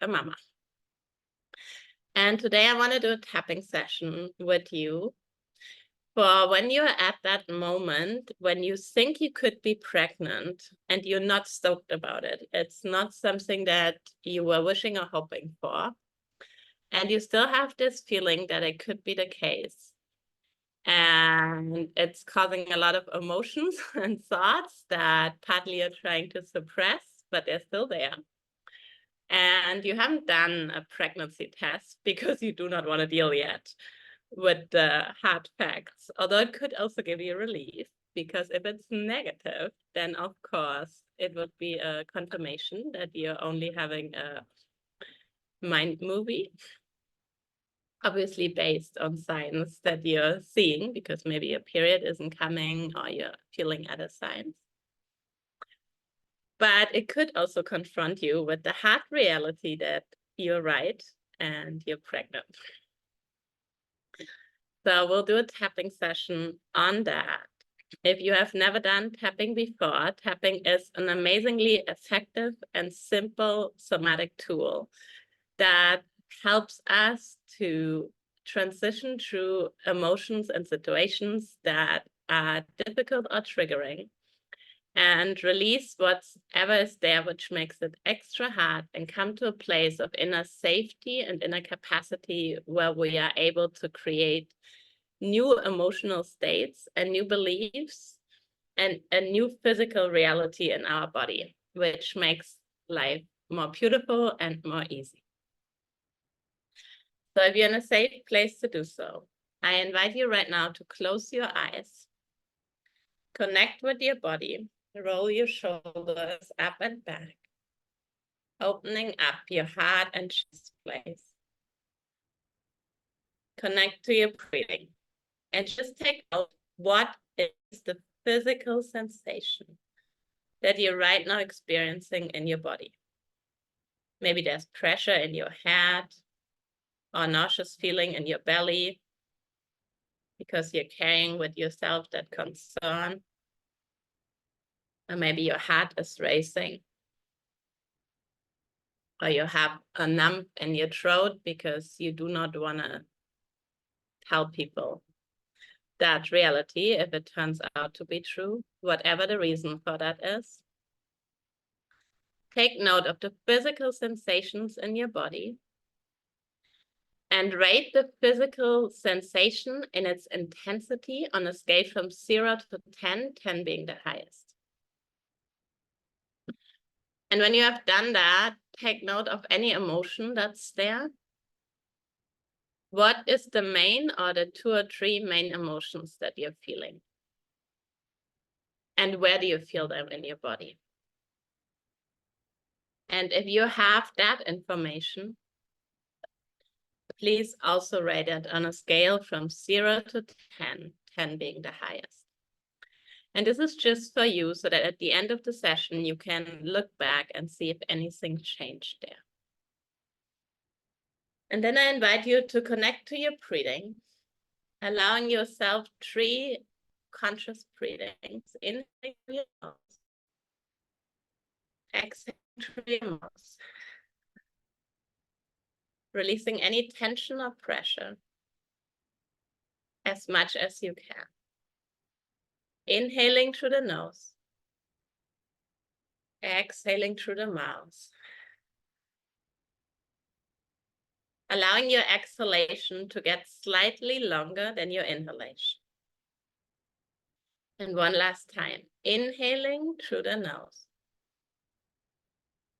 a mama. And today I want to do a tapping session with you for when you're at that moment when you think you could be pregnant and you're not stoked about it. It's not something that you were wishing or hoping for. And you still have this feeling that it could be the case. And it's causing a lot of emotions and thoughts that partly you're trying to suppress, but they're still there. And you haven't done a pregnancy test because you do not want to deal yet with the hard facts, although it could also give you relief, because if it's negative, then of course it would be a confirmation that you're only having a mind movie, obviously based on signs that you're seeing, because maybe your period isn't coming or you're feeling other signs. But it could also confront you with the hard reality that you're right and you're pregnant. So we'll do a tapping session on that. If you have never done tapping before, tapping is an amazingly effective and simple somatic tool that helps us to transition through emotions and situations that are difficult or triggering and release whatever is there which makes it extra hard and come to a place of inner safety and inner capacity where we are able to create new emotional states and new beliefs and a new physical reality in our body, which makes life more beautiful and more easy. So if you're in a safe place to do so, I invite you right now to close your eyes, connect with your body, roll your shoulders up and back, opening up your heart and chest place. Connect to your breathing and just take out what is the physical sensation that you're right now experiencing in your body. Maybe there's pressure in your head or nauseous feeling in your belly because you're carrying with yourself that concern. Or maybe your heart is racing. Or you have a lump in your throat because you do not want to tell people that reality if it turns out to be true, whatever the reason for that is. Take note of the physical sensations in your body and rate the physical sensation in its intensity on a scale from 0 to 10, 10 being the highest. And when you have done that, take note of any emotion that's there. What is the main or the 2 or 3 main emotions that you're feeling? And where do you feel them in your body? And if you have that information, please also rate it on a scale from 0 to 10, 10 being the highest. And this is just for you so that at the end of the session, you can look back and see if anything changed there. And then I invite you to connect to your breathing, allowing yourself 3 conscious breathings. Inhale through your nose, exhale through your mouth, releasing any tension or pressure as much as you can. Inhaling through the nose, exhaling through the mouth. Allowing your exhalation to get slightly longer than your inhalation. And one last time, inhaling through the nose,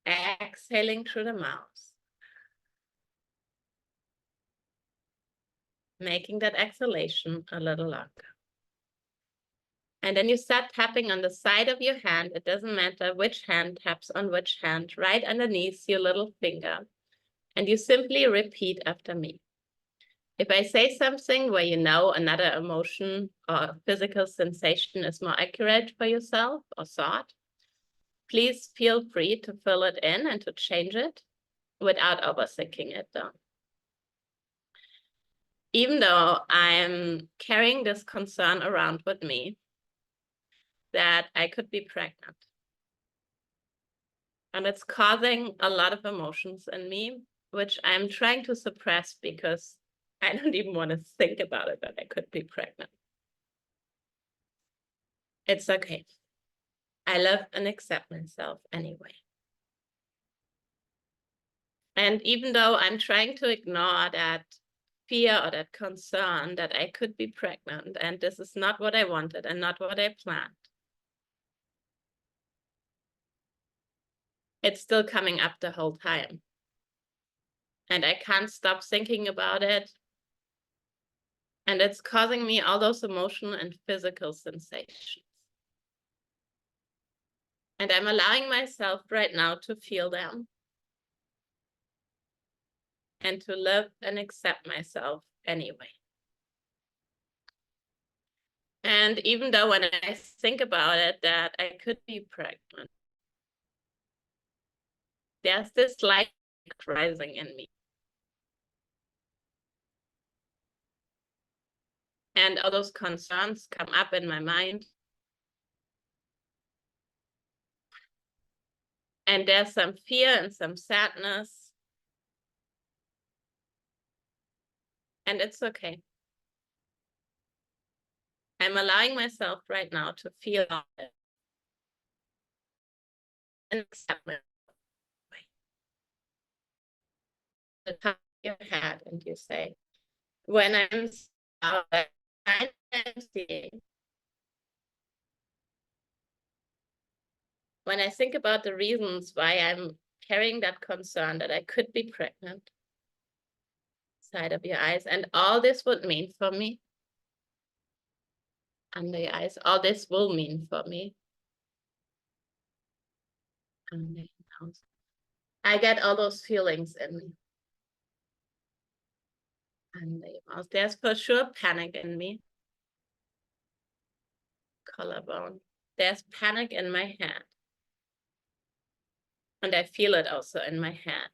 exhaling through the mouth. Making that exhalation a little longer. And then you start tapping on the side of your hand. It doesn't matter which hand taps on which hand, right underneath your little finger. And you simply repeat after me. If I say something where you know another emotion or physical sensation is more accurate for yourself or thought, please feel free to fill it in and to change it without overthinking it though. Even though I'm carrying this concern around with me, that I could be pregnant. And it's causing a lot of emotions in me, which I'm trying to suppress because I don't even want to think about it, that I could be pregnant. It's okay. I love and accept myself anyway. And even though I'm trying to ignore that fear or that concern that I could be pregnant and this is not what I wanted and not what I planned, it's still coming up the whole time. And I can't stop thinking about it. And it's causing me all those emotional and physical sensations. And I'm allowing myself right now to feel them and to live and accept myself anyway. And even though when I think about it, that I could be pregnant, there's this light rising in me. And all those concerns come up in my mind. And there's some fear and some sadness. And it's okay. I'm allowing myself right now to feel it and accept it. The top of your head and you say, when I'm seeing, when I think about the reasons why I'm carrying that concern that I could be pregnant, side of your eyes, and all this would mean for me, under your eyes, all this will mean for me. Under your nose. I get all those feelings in me. Under your mouth. There's for sure panic in me. Collarbone. There's panic in my head. And I feel it also in my head.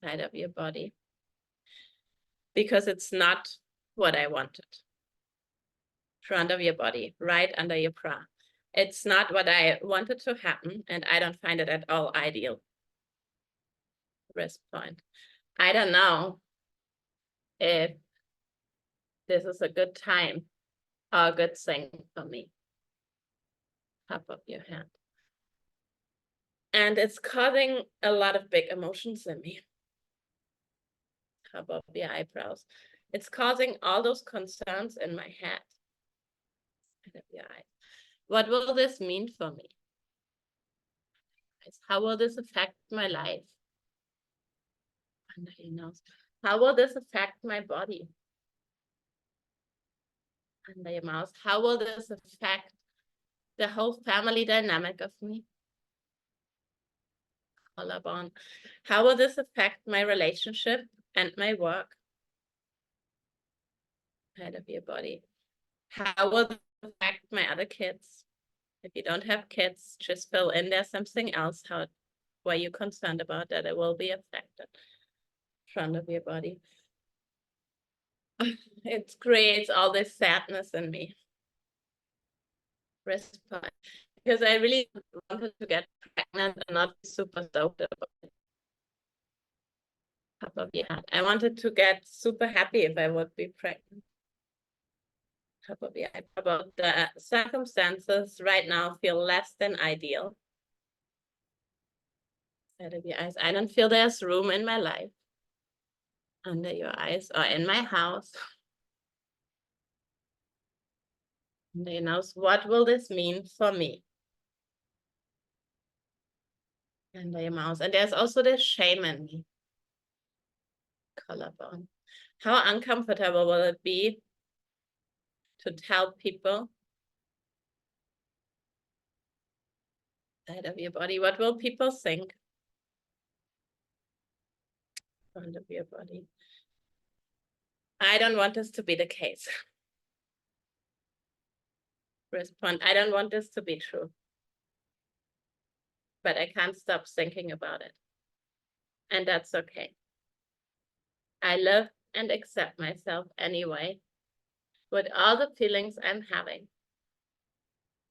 Side of your body. Because it's not what I wanted. Front of your body, right under your bra. It's not what I wanted to happen, and I don't find it at all ideal. Wrist point. I don't know if this is a good time or a good thing for me. Top of your hand. And it's causing a lot of big emotions in me. Top of your eyebrows. It's causing all those concerns in my head. Side of your eyes. What will this mean for me? How will this affect my life? Under your nose. How will this affect my body? Under your mouth. How will this affect the whole family dynamic of me? Collarbone. How will this affect my relationship and my work? Head of your body. How will this affect my other kids? If you don't have kids, just fill in there something else. How were you concerned about that it will be affected? Front of your body. It creates all this sadness in me. Wrist point. Because I really wanted to get pregnant and not be super stoked about it. Top of your head. I wanted to get super happy if I would be pregnant. Top of your head. About the circumstances right now feel less than ideal. Side of your eyes. I don't feel there's room in my life. Under your eyes or in my house. Under your nose. What will this mean for me? Under your mouth. And there's also this shame in me. Collarbone. How uncomfortable will it be to tell people side of your body? What will people think? Front of your body. I don't want this to be the case. Respond. I don't want this to be true. But I can't stop thinking about it. And that's okay. I love and accept myself anyway, with all the feelings I'm having.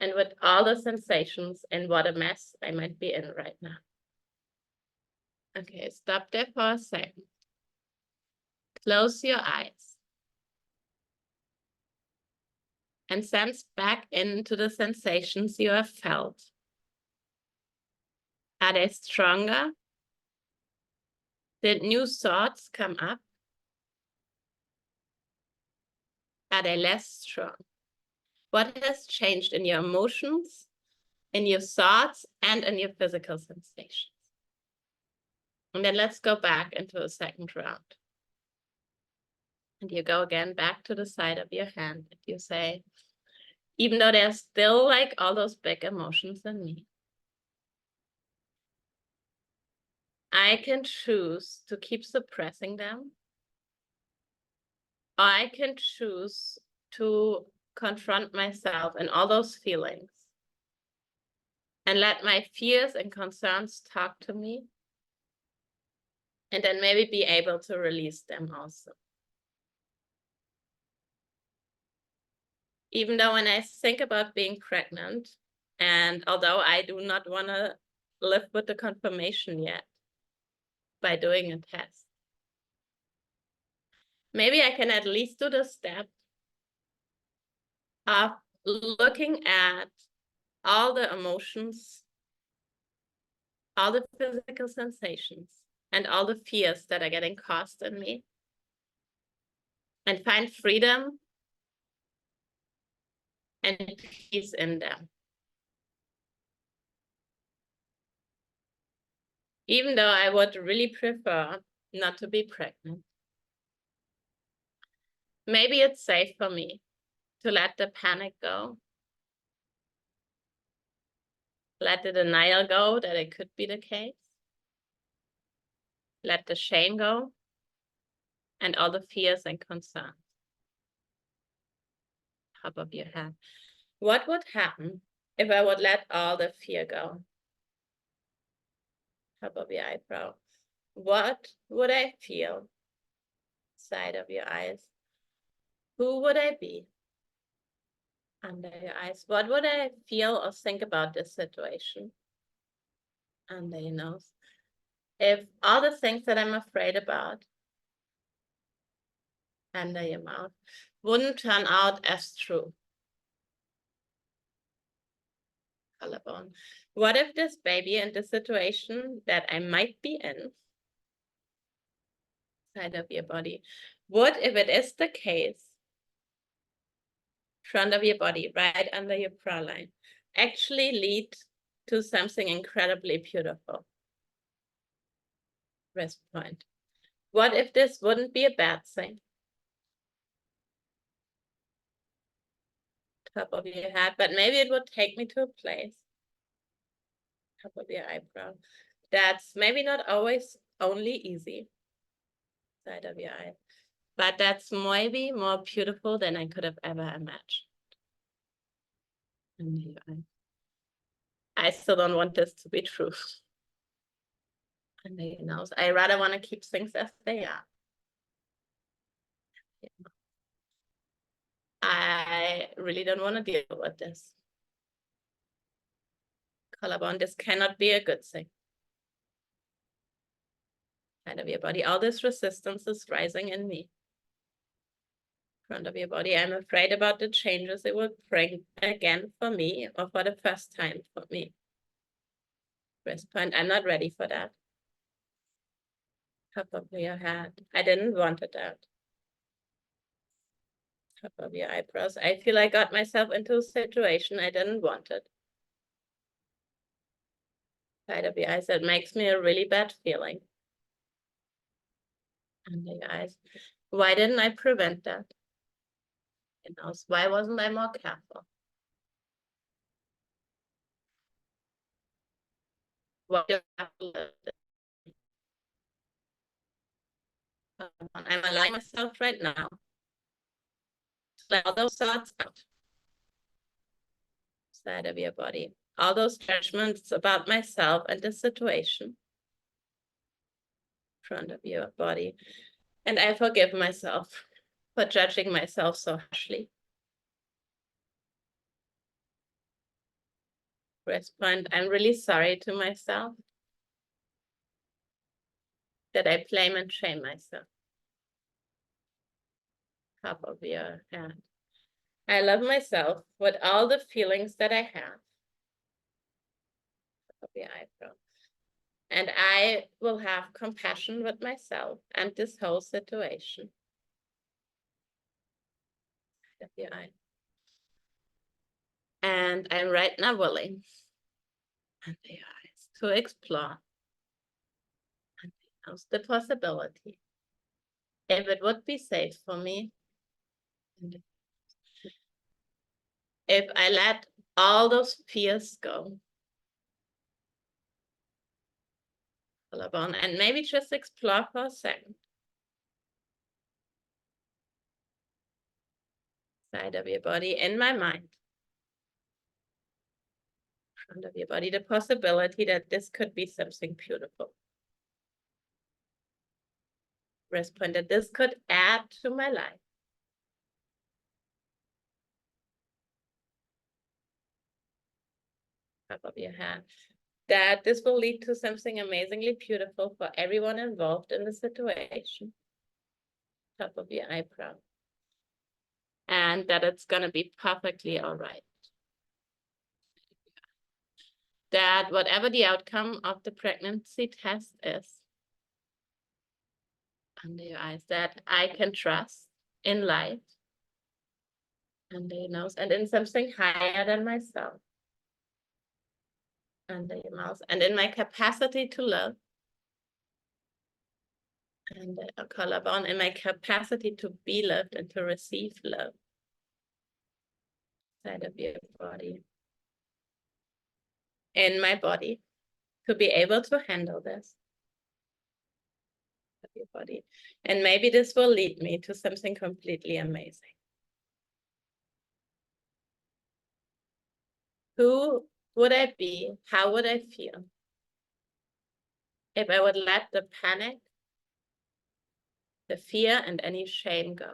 and with all the sensations and what a mess I might be in right now. Okay, stop there for a second. Close your eyes and sense back into the sensations you have felt. Are they stronger? Did new thoughts come up? Are they less strong? What has changed in your emotions, in your thoughts, and in your physical sensations? And then let's go back into a second round. And you go again back to the side of your hand. And you say, even though there's still like all those big emotions in me, I can choose to keep suppressing them. Or I can choose to confront myself and all those feelings and let my fears and concerns talk to me, and then maybe be able to release them also. Even though when I think about being pregnant, and although I do not want to live with the confirmation yet by doing a test, maybe I can at least do the step of looking at all the emotions, all the physical sensations, and all the fears that are getting caused in me, and find freedom and peace in them. Even though I would really prefer not to be pregnant. Maybe it's safe for me to let the panic go, let the denial go that it could be the case, let the shame go, and all the fears and concerns. Top of your head. What would happen if I would let all the fear go? Top of your eyebrow. What would I feel? Side of your eyes. Who would I be? Under your eyes. What would I feel or think about this situation? Under your nose. If all the things that I'm afraid about, under your mouth, wouldn't turn out as true. Collarbone. What if this baby and the situation that I might be in, side of your body, what if it is the case, front of your body, right under your brow line, actually lead to something incredibly beautiful? Rest point. What if this wouldn't be a bad thing? Top of your head, but maybe it would take me to a place, top of your eyebrow, that's maybe not always only easy, side of your eye, but that's maybe more beautiful than I could have ever imagined. Under your eye. I still don't want this to be true. Under your nose. I rather want to keep things as they are. I really don't want to deal with this. Collarbone, this cannot be a good thing. Side of your body. All this resistance is rising in me. Front of your body. I'm afraid about the changes it will bring again for me, or for the first time for me. Breast point. I'm not ready for that. Top of your head. I didn't want it out. Top of your eyebrows. I feel I got myself into a situation I didn't want it. Side of your eyes. That makes me a really bad feeling. Under your eyes. Why didn't I prevent that? You know, why wasn't I more careful? Why do I have to live this? I'm allowing myself right now to let all those thoughts out. Side of your body. All those judgments about myself and the situation. Front of your body. And I forgive myself for judging myself so harshly. Respond, I'm really sorry to myself that I blame and shame myself. Top of your head. I love myself with all the feelings that I have. Top of your eyebrow. And I will have compassion with myself and this whole situation. Top of your eye. And I'm right now willing, under your eyes, to explore and the possibility, if it would be safe for me, if I let all those fears go, collarbone, and maybe just explore for a second. Side of your body, in my mind. Front of your body, the possibility that this could be something beautiful. Wrist point, that this could add to my life. Top of your hand. That this will lead to something amazingly beautiful for everyone involved in the situation. Top of your eyebrow. And that it's going to be perfectly all right. That whatever the outcome of the pregnancy test is, under your eyes, that I can trust in life, under your nose, and in something higher than myself, under your mouth, and in my capacity to love, and a collarbone, in my capacity to be loved and to receive love, side of your body, in my body, to be able to handle this, of your body. And maybe this will lead me to something completely amazing. Who would I be? How would I feel if I would let the panic, the fear, and any shame go?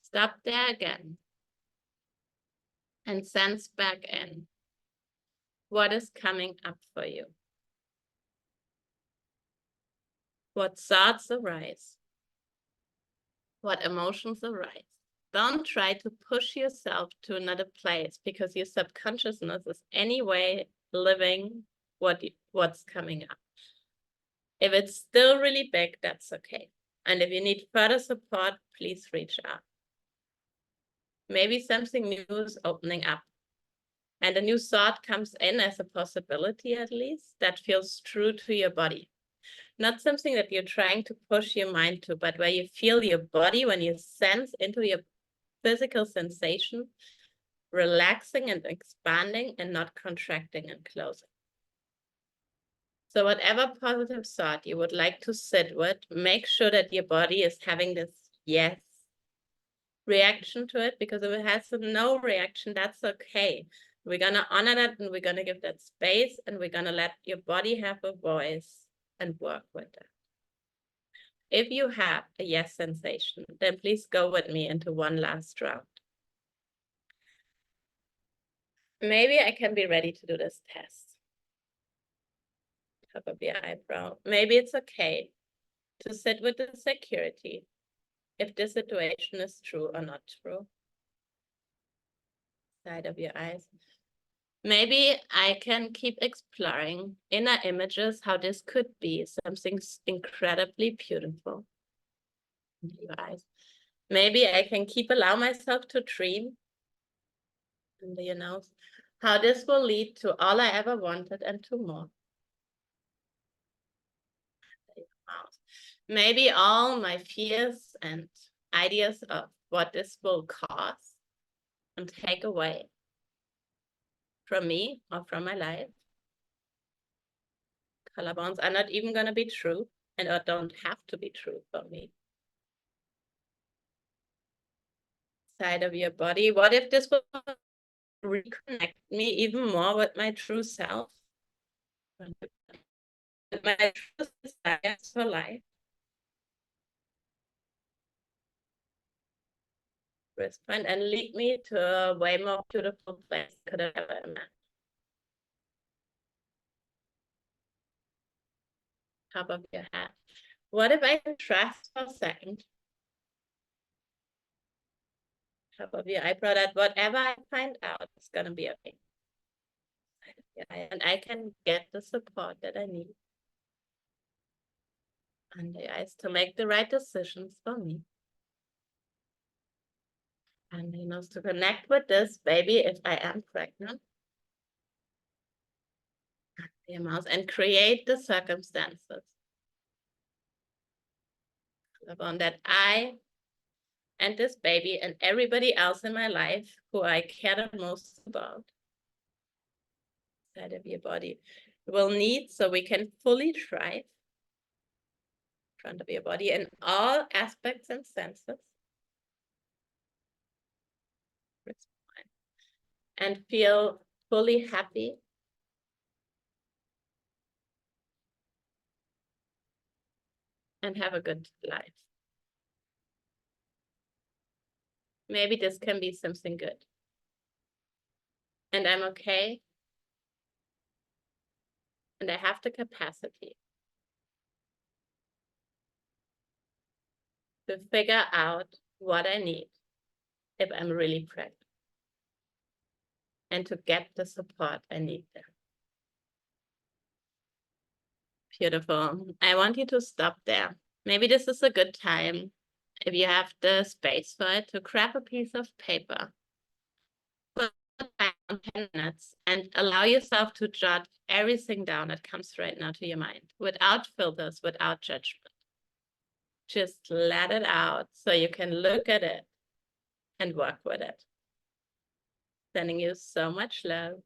Stop there again and sense back in what is coming up for you. What thoughts arise? What emotions arise? Don't try to push yourself to another place because your subconsciousness is anyway living what's coming up. If it's still really big, that's okay. And if you need further support, please reach out. Maybe something new is opening up. And a new thought comes in as a possibility, at least, that feels true to your body. Not something that you're trying to push your mind to, but where you feel your body, when you sense into your physical sensation, relaxing and expanding and not contracting and closing. So whatever positive thought you would like to sit with, make sure that your body is having this yes reaction to it, because if it has a no reaction, that's okay. We're going to honor that and we're going to give that space and we're going to let your body have a voice and work with it. If you have a yes sensation, then please go with me into one last round. Maybe I can be ready to do this test. Top of your eyebrow. Maybe it's okay to sit with the security if the situation is true or not true. Side of your eyes. Maybe I can keep exploring inner images, how this could be something incredibly beautiful. In your eyes. Maybe I can allow myself to dream, under your nose, how this will lead to all I ever wanted and to more. Maybe all my fears and ideas of what this will cause and take away from me or from my life. Collarbones are not even going to be true and or don't have to be true for me. Side of your body. What if this will reconnect me even more with my true self? With my true desires for life. wrist point and lead me to a way more beautiful place I could have ever imagined. Top of your head. What if I can trust for a second? Top of your eyebrow that whatever I find out is gonna be okay. And I can get the support that I need under the eyes to make the right decisions for me. And he knows to connect with this baby if I am pregnant. The mouse and create the circumstances upon that I and this baby and everybody else in my life who I care the most about inside of your body will need so we can fully thrive in front of your body in all aspects and senses. And feel fully happy and have a good life. Maybe this can be something good. And I'm okay. And I have the capacity to figure out what I need if I'm really pregnant and to get the support I need there. Beautiful. I want you to stop there. Maybe this is a good time, if you have the space for it, to grab a piece of paper, put it on 10 minutes, and allow yourself to jot everything down that comes right now to your mind, without filters, without judgment. Just let it out so you can look at it and work with it. Sending you so much love.